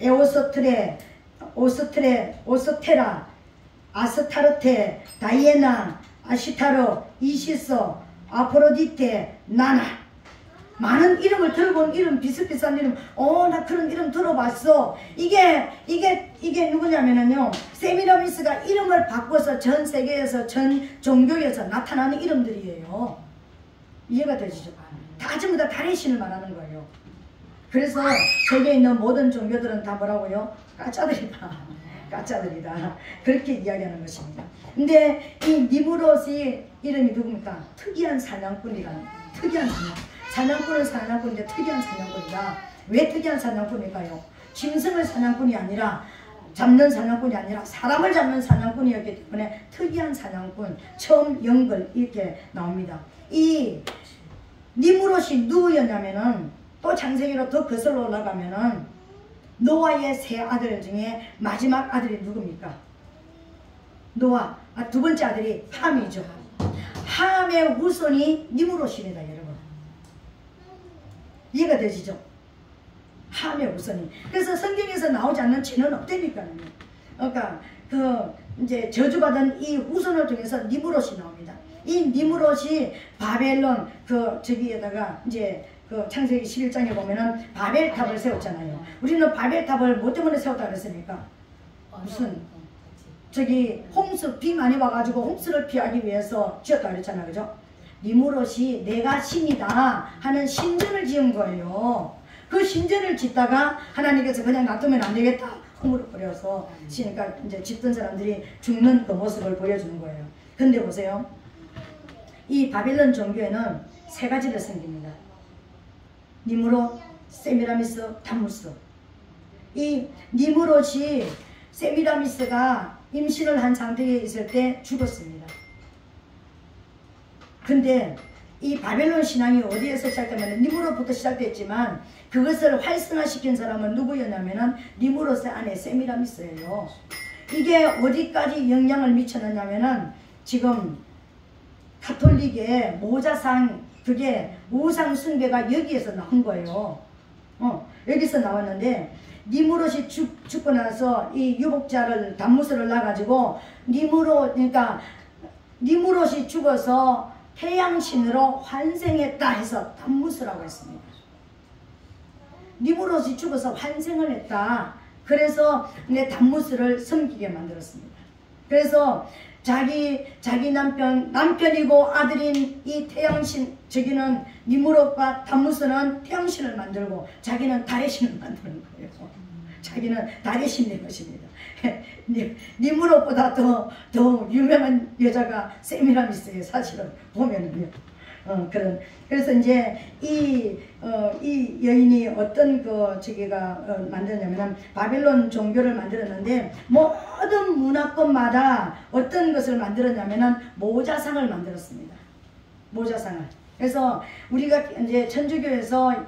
에오스트레, 오스테라, 아스타르테, 다이애나, 아시타르, 이시스, 아프로디테, 나나. 많은 이름을 들고 온 이름, 비슷비슷한 이름. 나 그런 이름 들어봤어. 이게 누구냐면요, 세미라미스가 이름을 바꿔서 전 세계에서, 전 종교에서 나타나는 이름들이에요. 이해가 되시죠? 다 전부 다 달의 신을 말하는 거예요. 그래서 세계에 있는 모든 종교들은 다 뭐라고요? 가짜들이다. 가짜들이다. 그렇게 이야기하는 것입니다. 근데 이 니므롯이 이름이 누굽니까? 특이한 사냥꾼이라는, 특이한 사냥꾼은 사냥꾼인데 특이한 사냥꾼이다. 왜 특이한 사냥꾼일까요? 짐승을 사냥꾼이 아니라, 잡는 사냥꾼이 아니라 사람을 잡는 사냥꾼이었기 때문에 특이한 사냥꾼, 처음 연글 이렇게 나옵니다. 이 니므롯이 누구였냐면은, 또 창세기로 더 거슬러 올라가면은 노아의 세 아들 중에 마지막 아들이 누굽니까? 노아, 두 번째 아들이 함이죠. 함의 후손이 니므롯입니다, 여러분. 이해가 되시죠? 함의 후손이. 그래서 성경에서 나오지 않는 죄는 없다니까요. 그러니까 이제 저주받은 이 후손을 통해서 니므롯이 나옵니다. 이 니므롯이 바벨론 저기에다가 이제 창세기 11장에 보면은 바벨탑을 세웠잖아요. 우리는 바벨탑을 뭐 때문에 세웠다 그랬습니까? 무슨 저기 홍수, 비 많이 와가지고 홍수를 피하기 위해서 지었다 그랬잖아요, 그죠? 니므롯이 내가 신이다 하는 신전을 지은 거예요. 그 신전을 짓다가 하나님께서 그냥 놔두면 안 되겠다, 허물을 버려서 그러니까 이제 짓던 사람들이 죽는 그 모습을 보여주는 거예요. 근데 보세요, 이 바벨론 종교에는 세 가지를 섬깁니다. 니므롯, 세미라미스, 담무스. 이 니므롯이 세미라미스가 임신을 한 상태에 있을 때 죽었습니다. 근데 이 바벨론 신앙이 어디에서 시작되면 니므롯부터 시작됐지만 그것을 활성화시킨 사람은 누구였냐면은 니므롯의 아내 세미라미스예요. 이게 어디까지 영향을 미쳤느냐면은 지금 가톨릭의 모자상, 그게 우상 숭배가 여기에서 나온 거예요. 여기서 나왔는데 니므롯이 죽고 나서 이 유복자를 담무스를 낳아가지고 그러니까 니므롯이 죽어서 태양신으로 환생했다 해서 담무스라고 했습니다. 니므롯이 죽어서 환생을 했다. 그래서 담무스를 섬기게 만들었습니다. 그래서 자기 남편이고 아들인 이 태양신, 저기는 니므롯과 담무스는 태양신을 만들고 자기는 달의 신을 만드는 거예요. 자기는 달의 신인 것입니다. 니므롯보다 더 유명한 여자가 세미라미스예요. 사실은 보면은요. 그래서 이제 이 여인이 어떤 만들었냐면 바벨론 종교를 만들었는데 모든 문화권마다 어떤 것을 만들었냐면 모자상을 만들었습니다. 모자상을. 그래서 우리가 이제 천주교에서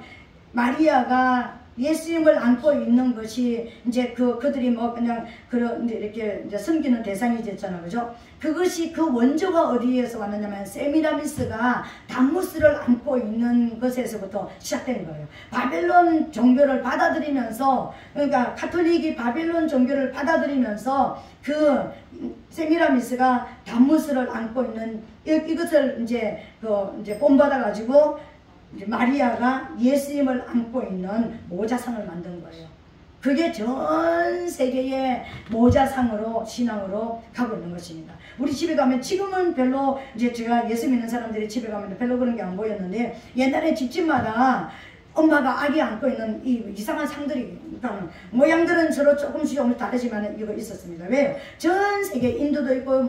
마리아가 예수님을 안고 있는 것이 이제 그들이 뭐 그냥 그런 이렇게 이제 섬기는 대상이 됐잖아, 그죠? 그것이 그 원조가 어디에서 왔느냐면 세미라미스가 담무스를 안고 있는 것에서부터 시작된 거예요. 바벨론 종교를 받아들이면서, 그러니까 카톨릭이 바벨론 종교를 받아들이면서 그 세미라미스가 담무스를 안고 있는 이것을 이제 본받아 가지고 이제 마리아가 예수님을 안고 있는 모자상을 만든 거예요. 그게 전 세계의 모자상으로 신앙으로 가고 있는 것입니다. 우리 집에 가면 지금은 별로 이제 제가 예수 믿는 사람들이 집에 가면 별로 그런 게 안 보였는데 옛날에 집집마다 엄마가 아기 안고 있는 이 이상한 상들이, 그러니까 모양들은 서로 조금씩 다르지만 이거 있었습니다. 왜요? 전 세계 인도도 있고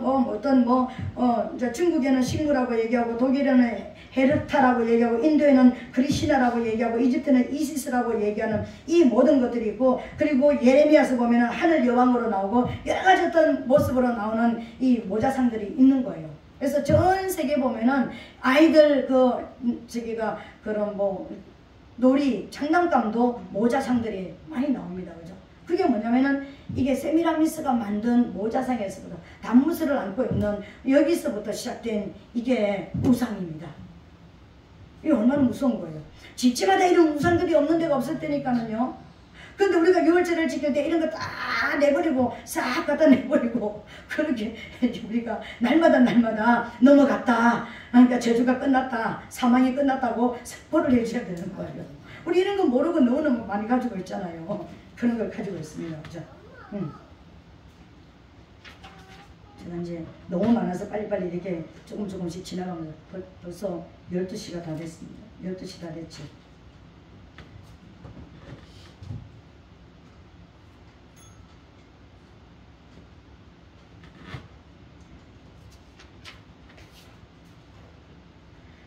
중국에는 식무라고 얘기하고, 독일에는 헤르타라고 얘기하고, 인도에는 크리시나라고 얘기하고, 이집트는 이시스라고 얘기하는 이 모든 것들이 있고, 그리고 예레미야서 보면은 하늘 여왕으로 나오고 여러 가지 어떤 모습으로 나오는 이 모자상들이 있는 거예요. 그래서 전 세계 보면은 아이들 그런 놀이, 장난감도 모자상들이 많이 나옵니다. 그죠? 그게 뭐냐면은 이게 세미라미스가 만든 모자상에서부터 담무스를 안고 있는 여기서부터 시작된 이게 우상입니다. 이게 얼마나 무서운 거예요. 집집마다 이런 우상들이 없는 데가 없을 때니까는요. 근데 우리가 유월절을 지킬 때 이런 거 다 내버리고 싹 갖다 내버리고 그렇게 우리가 날마다 넘어갔다. 그러니까 저주가 끝났다. 사망이 끝났다고 선포를 해줘야 되는 거예요. 우리 이런 거 모르고 너무너무 많이 가지고 있잖아요. 그런 걸 가지고 있습니다. 그죠? 제가 이제 너무 많아서 빨리빨리 이렇게 조금씩 지나가면서 벌써 12시가 다 됐습니다. 12시 다 됐죠.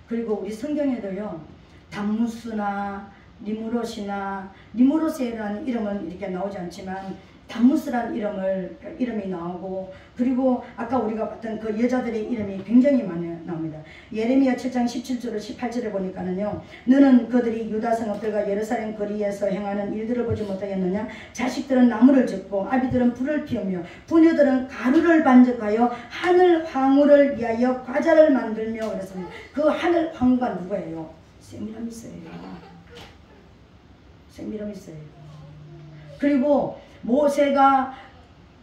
그리고 우리 성경에도요, 담무스나 니무롯이라는 이름은 이렇게 나오지 않지만 담무스라는 이름이 나오고, 그리고 아까 우리가 봤던 그 여자들의 이름이 굉장히 많이 나옵니다. 예레미야 7장 17절로 18절에 보니까는요, 너는 그들이 유다 성읍들과 예루살렘 거리에서 행하는 일들을 보지 못하겠느냐? 자식들은 나무를 젓고 아비들은 불을 피우며 부녀들은 가루를 반죽하여 하늘 황후를 위하여 과자를 만들며 그랬습니다. 그 하늘 황후가 누구예요? 세미라미스예요. 세미라미스예요. 그리고 모세가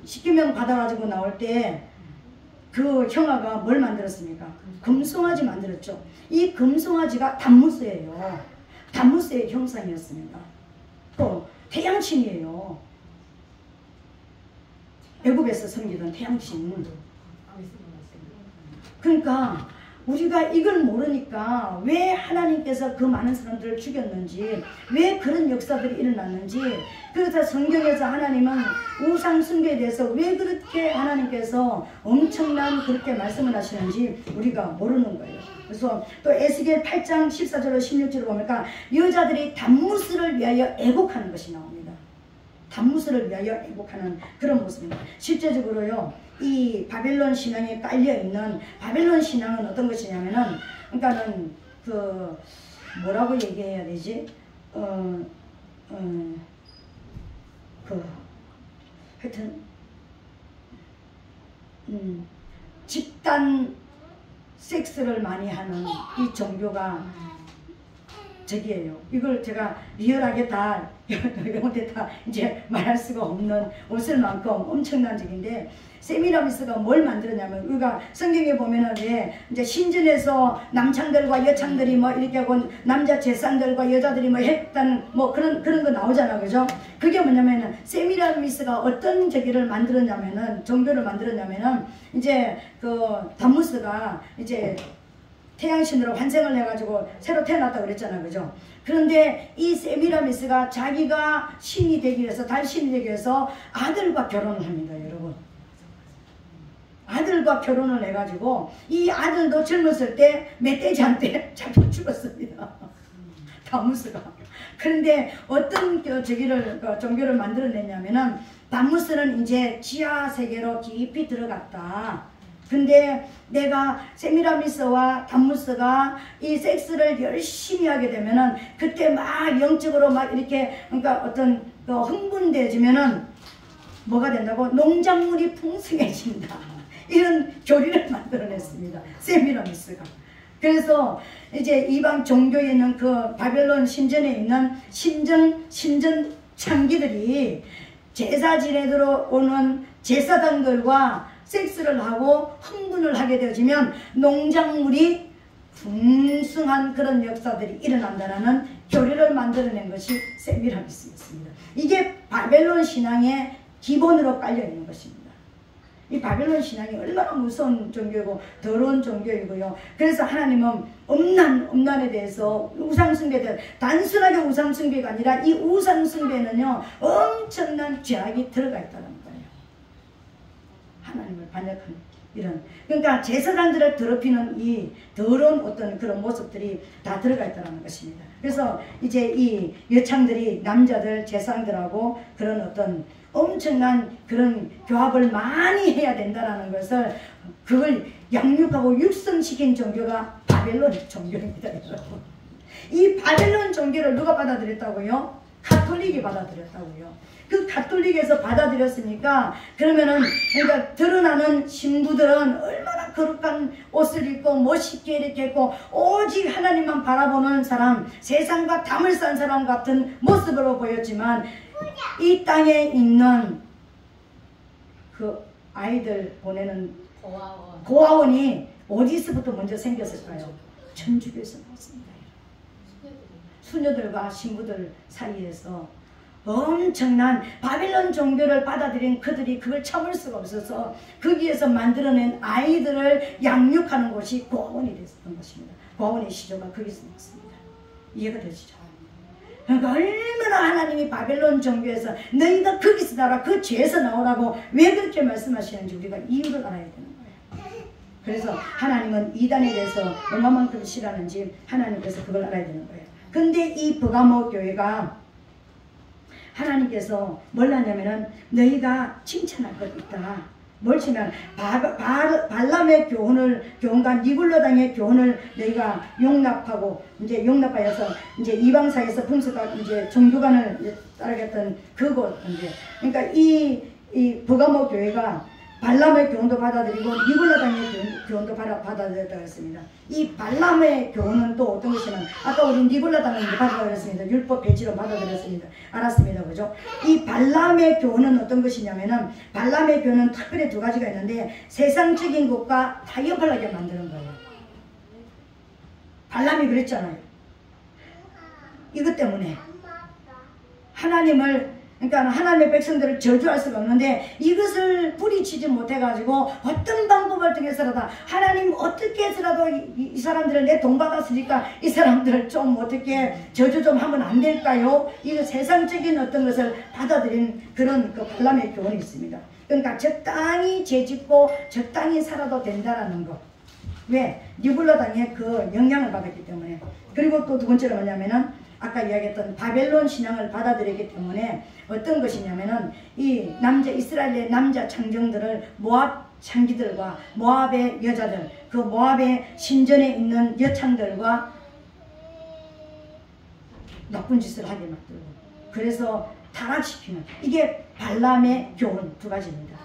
10계명 받아가지고 나올 때 그 형아가 뭘 만들었습니까? 금송아지 만들었죠. 이 금송아지가 담무스예요. 담무스의 형상이었습니다. 또 태양신이에요. 애국에서 섬기던 태양신. 그러니까 우리가 이걸 모르니까 왜 하나님께서 그 많은 사람들을 죽였는지, 왜 그런 역사들이 일어났는지, 그래서 성경에서 하나님은 우상 숭배에 대해서 왜 그렇게 하나님께서 엄청난 그렇게 말씀을 하시는지 우리가 모르는 거예요. 그래서 또 에스겔 8장 14절로 16절을 보니까 여자들이 담무스를 위하여 애곡하는 것이 나옵니다. 담무스를 위하여 애곡하는 그런 모습입니다. 실제적으로요, 이 바벨론 신앙에 깔려있는 바벨론 신앙은 어떤 것이냐면은, 그러니까는 뭐라고 얘기해야 되지? 하여튼 집단 섹스를 많이 하는 이 종교가 저기예요. 이걸 제가 리얼하게 다 여러분한테 다 이제 말할 수가 없을 만큼 엄청난 적인데, 세미라미스가 뭘 만들었냐면, 우리가 성경에 보면은 왜 이제 신전에서 남창들과 여창들이 뭐 이렇게 하고 남자 제사장들과 여자들이 뭐 했다는 뭐 그런 거 나오잖아, 그죠? 그게 뭐냐면은 세미라미스가 어떤 저기를 만들었냐면은, 종교를 만들었냐면은, 이제 담무스가 이제 태양신으로 환생을 해가지고 새로 태어났다고 그랬잖아요, 그죠? 그런데 이 세미라미스가 자기가 신이 되기 위해서, 달신이 되기 위해서 아들과 결혼을 합니다, 여러분. 아들과 결혼을 해가지고 이 아들도 젊었을 때 멧돼지한테 잡혀 죽었습니다. 다무스가. 그런데 어떤 종교를 만들어냈냐면은 다무스는 이제 지하 세계로 깊이 들어갔다. 근데 내가 세미라미스와 다무스가 이 섹스를 열심히 하게 되면은 그때 막 영적으로 막 이렇게 그러니까 어떤 흥분되지면은 뭐가 된다고? 농작물이 풍성해진다. 이런 교리를 만들어냈습니다. 세미라미스가. 그래서 이제 이방 종교에 있는 그 바벨론 신전에 있는 신전 창기들이 제사 지내러 오는 제사장들과 섹스를 하고 흥분을 하게 되어지면 농작물이 풍성한 그런 역사들이 일어난다는 교리를 만들어낸 것이 세미라미스였습니다. 이게 바벨론 신앙의 기본으로 깔려있는 것입니다. 이 바벨론 신앙이 얼마나 무서운 종교이고 더러운 종교이고요. 그래서 하나님은 음란에 대해서 우상숭배에 대해서 단순하게 우상숭배가 아니라 이 우상숭배는요 엄청난 죄악이 들어가 있다는 거예요. 하나님을 반역하는 이런, 그러니까 제사장들을 더럽히는 이 더러운 어떤 그런 모습들이 다 들어가 있다는 것입니다. 그래서 이제 이 여창들이 남자들 제사장들하고 그런 어떤 엄청난 그런 교합을 많이 해야 된다는 것을 그걸 양육하고 육성시킨 종교가 바벨론 종교입니다. 여러분. 이 바벨론 종교를 누가 받아들였다고요? 가톨릭이 받아들였다고요. 그 가톨릭에서 받아들였으니까 그러면은 그러니까 드러나는 신부들은 얼마나 거룩한 옷을 입고 멋있게 이렇게 입고 오직 하나님만 바라보는 사람, 세상과 담을 싼 사람 같은 모습으로 보였지만 이 땅에 있는 그 아이들 보내는 고아원이 어디서부터 먼저 생겼을까요? 천주교에서 나왔습니다. 수녀들과 신부들 사이에서 엄청난 바빌론 종교를 받아들인 그들이 그걸 참을 수가 없어서 거기에서 만들어낸 아이들을 양육하는 곳이 고아원이 됐었던 것입니다. 고아원의 시조가 거기서 나왔습니다. 이해가 되시죠? 그러니까 얼마나 하나님이 바벨론 종교에서 너희가 거기서 나오라, 그 죄에서 나오라고 왜 그렇게 말씀하시는지 우리가 이유를 알아야 되는 거예요. 그래서 하나님은 이단에 대해서 얼마만큼 싫어하는지 하나님께서 그걸 알아야 되는 거예요. 근데 이 버가모 교회가 하나님께서 뭘 하냐면은 너희가 칭찬할 것 있다. 뭘 치면 발람의 교훈과 니굴로당의 교훈을 너희가 용납하고 이제 용납하여서 이제 이방 사이에서 풍속과 이제 종교관을 따르겠던 그곳인데, 그러니까 이 버가모 교회가 발람의 교훈도 받아들이고 니굴로당의 교훈도 받아들였다고 했습니다. 이 발람의 교훈은 또 어떤 것이냐면 아까 우리 니굴로당은 받아들였습니다. 율법 배지로 받아들였습니다. 알았습니다. 그죠? 이 발람의 교훈은 어떤 것이냐면은 발람의 교훈은 특별히 두 가지가 있는데 세상적인 것과 타협하게 만드는 거예요. 발람이 그랬잖아요. 이것 때문에 그러니까 하나님의 백성들을 저주할 수가 없는데 이것을 뿌리치지 못해가지고 어떤 방법을 통해서라도 하나님 어떻게 해서라도 이 사람들을 내 돈 받았으니까 이 사람들을 좀 어떻게 저주 좀 하면 안 될까요? 이거 세상적인 어떤 것을 받아들인 그런 그 발람의 교훈이 있습니다. 그러니까 적당히 죄짓고 적당히 살아도 된다라는 거. 왜? 니불로당의 그 영향을 받았기 때문에. 그리고 또 두 번째로 뭐냐면은 아까 이야기했던 바벨론 신앙을 받아들였기 때문에 어떤 것이냐면은 이 이스라엘의 남자 창정들을 모압 창기들과 모압의 여자들, 그 모압의 신전에 있는 여창들과 나쁜 짓을 하게 만들고 그래서 타락시키는, 이게 발람의 교훈 두 가지입니다.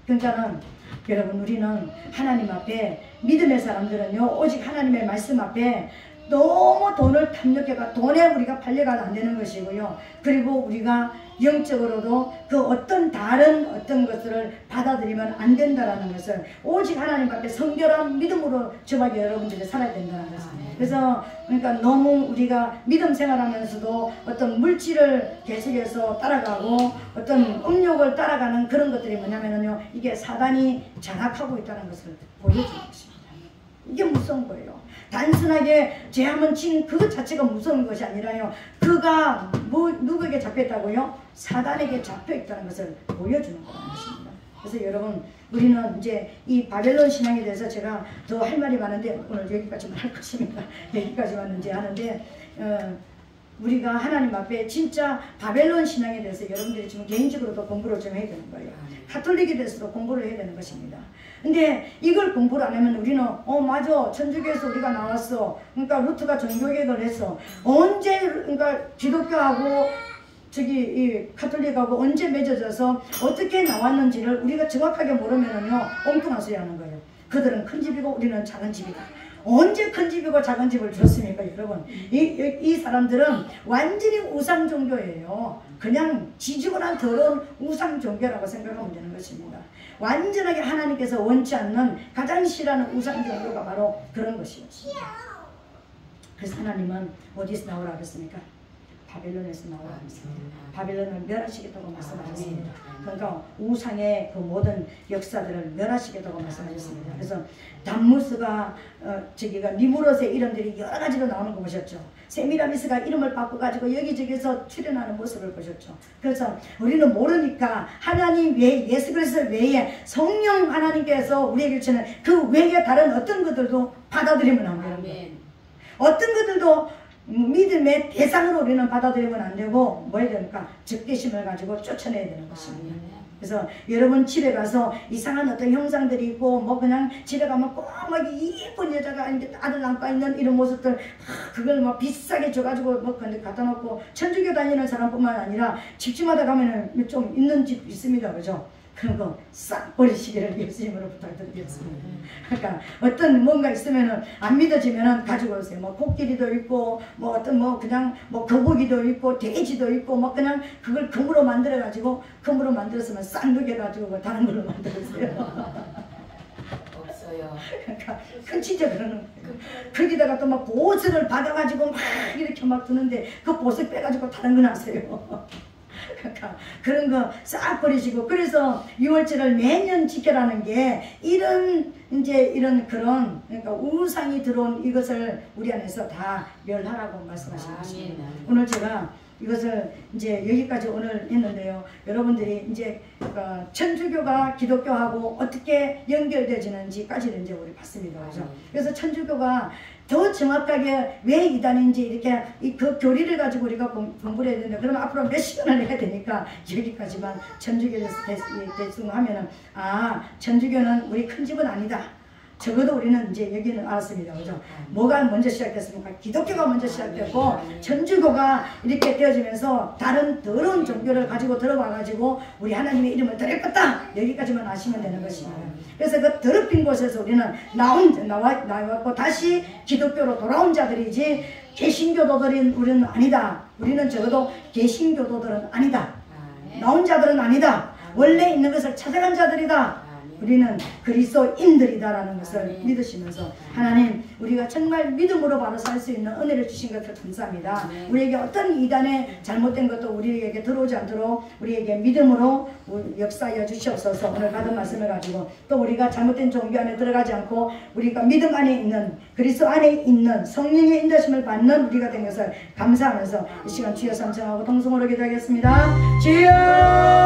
그러니까는 여러분, 우리는 하나님 앞에, 믿음의 사람들은요 오직 하나님의 말씀 앞에 너무 돈을 탐욕해가 돈에 우리가 팔려가도 안 되는 것이고요. 그리고 우리가 영적으로도 그 어떤 다른 어떤 것들을 받아들이면 안 된다라는 것을 오직 하나님 앞에 성결한 믿음으로 저밖에 여러분들이 살아야 된다는 것입니다. 그래서 그러니까 너무 우리가 믿음 생활하면서도 어떤 물질을 계속해서 따라가고 어떤 음욕을 따라가는 그런 것들이 뭐냐면요, 이게 사단이 장악하고 있다는 것을 보여주는 것입니다. 이게 무서운 거예요. 단순하게 죄하면 진 그것 자체가 무서운 것이 아니라요, 그가 누구에게 잡혔다고요? 사단에게 잡혀있다는 것을 보여주는 것입니다. 그래서 여러분 우리는 이제 이 바벨론 신앙에 대해서 제가 더 할 말이 많은데 오늘 여기까지만 할 것입니다. 여기까지만 이제 하는데 우리가 하나님 앞에 진짜 바벨론 신앙에 대해서 여러분들이 지금 개인적으로도 공부를 좀 해야 되는 거예요. 가톨릭에 대해서도 공부를 해야 되는 것입니다. 근데 이걸 공부를 안 하면 우리는 맞아 천주교에서 우리가 나왔어. 그러니까 루트가 종교개혁을 했어. 언제 그러니까 기독교하고 이 가톨릭하고 언제 맺어져서 어떻게 나왔는지를 우리가 정확하게 모르면은요 엉뚱한 소리 하는 거예요. 그들은 큰 집이고 우리는 작은 집이다. 언제 큰 집이고 작은 집을 줬습니까 여러분? 이 사람들은 완전히 우상 종교예요. 그냥 지저분한 더러운 우상 종교라고 생각하면 되는 것입니다. 완전하게 하나님께서 원치 않는 가장 싫어하는 우상 종교가 바로 그런 것이었어요. 그래서 하나님은 어디서 나오라 그랬습니까? 바벨론에서 나오라 했습니다. 바벨론을 멸하시겠다고 말씀하셨습니다. 그러니까 우상의 그 모든 역사들을 멸하시겠다고 말씀하셨습니다. 그래서 담무스가 니무롯의 이름들이 여러 가지로 나오는 거 보셨죠. 세미라미스가 이름을 바꿔가지고 여기저기서 출현하는 모습을 보셨죠. 그래서 우리는 모르니까 하나님 외에 예수 그리스도 외에 성령 하나님께서 우리에게 주시는 그 외에 다른 어떤 것들도 받아들이면 안 되는 거예요. 어떤 것들도 믿음의 대상으로 우리는 받아들이면 안 되고 뭐 해야 됩니까? 적개심을 가지고 쫓아내야 되는 것입니다. 그래서 여러분 집에 가서 이상한 어떤 형상들이 있고 뭐 그냥 집에 가면 꼭 막 이쁜 여자가 아들 안고 있는 이런 모습들 그걸 막 비싸게 줘가지고 뭐 근데 갖다 놓고 천주교 다니는 사람뿐만 아니라 집집마다 가면은 좀 있는 집 있습니다. 그죠? 그런 거 싹 버리시기를 예수님으로 부탁드리겠습니다. 그러니까 어떤 뭔가 있으면은 안 믿어지면은 가지고 오세요. 뭐 코끼리도 있고 뭐 어떤 뭐 그냥 뭐 거북이도 있고 돼지도 있고 뭐 그냥 그걸 금으로 만들어 가지고 금으로 만들었으면 싹 녹여 가지고 다른 걸로 만들었어요. 없어요. 그러니까 진짜 그러는 거예요. 거기다가 또 막 보석을 받아가지고 막 이렇게 막 두는데 그 보석 빼가지고 다른 건 하세요. 그러니까 그런 거 싹 버리시고 그래서 6월절을 매년 지켜라는 게 이런 그런 그러니까 우상이 들어온 이것을 우리 안에서 다 멸하라고 말씀하신 것입니다. 오늘 제가 이것을 이제 여기까지 오늘 했는데요. 여러분들이 이제 천주교가 기독교하고 어떻게 연결되지는지까지는 이제 우리 봤습니다. 그죠? 그래서 천주교가 더 정확하게 왜 이단인지 이렇게 그 교리를 가지고 우리가 공부를 해야 되는데 그러면 앞으로 몇 시간을 해야 되니까 여기까지만 천주교에 대해서 하면은 천주교는 우리 큰 집은 아니다. 적어도 우리는 이제 여기는 알았습니다. 그죠? 뭐가 먼저 시작됐습니까? 기독교가 먼저 시작됐고 천주교가 이렇게 되어지면서 다른 더러운 종교를 가지고 들어와가지고 우리 하나님의 이름을 더럽혔다. 여기까지만 아시면 되는 것입니다. 그래서 그 더럽힌 곳에서 우리는 나왔고 다시 기독교로 돌아온 자들이지 개신교도들인 우리는 아니다. 우리는 적어도 개신교도들은 아니다. 나온 자들은 아니다. 원래 있는 것을 찾아간 자들이다. 우리는 그리스도인들이다라는 것을 믿으시면서 하나님 우리가 정말 믿음으로 바로 살 수 있는 은혜를 주신 것을 감사합니다. 우리에게 어떤 이단의 잘못된 것도 우리에게 들어오지 않도록 우리에게 믿음으로 역사하여 주시옵소서. 오늘 받은 말씀을 가지고 또 우리가 잘못된 종교 안에 들어가지 않고 우리가 믿음 안에 있는 그리스도 안에 있는 성령의 인도심을 받는 우리가 된 것을 감사하면서 이 시간 주여 삼창하고 통성으로 기도하겠습니다. 주여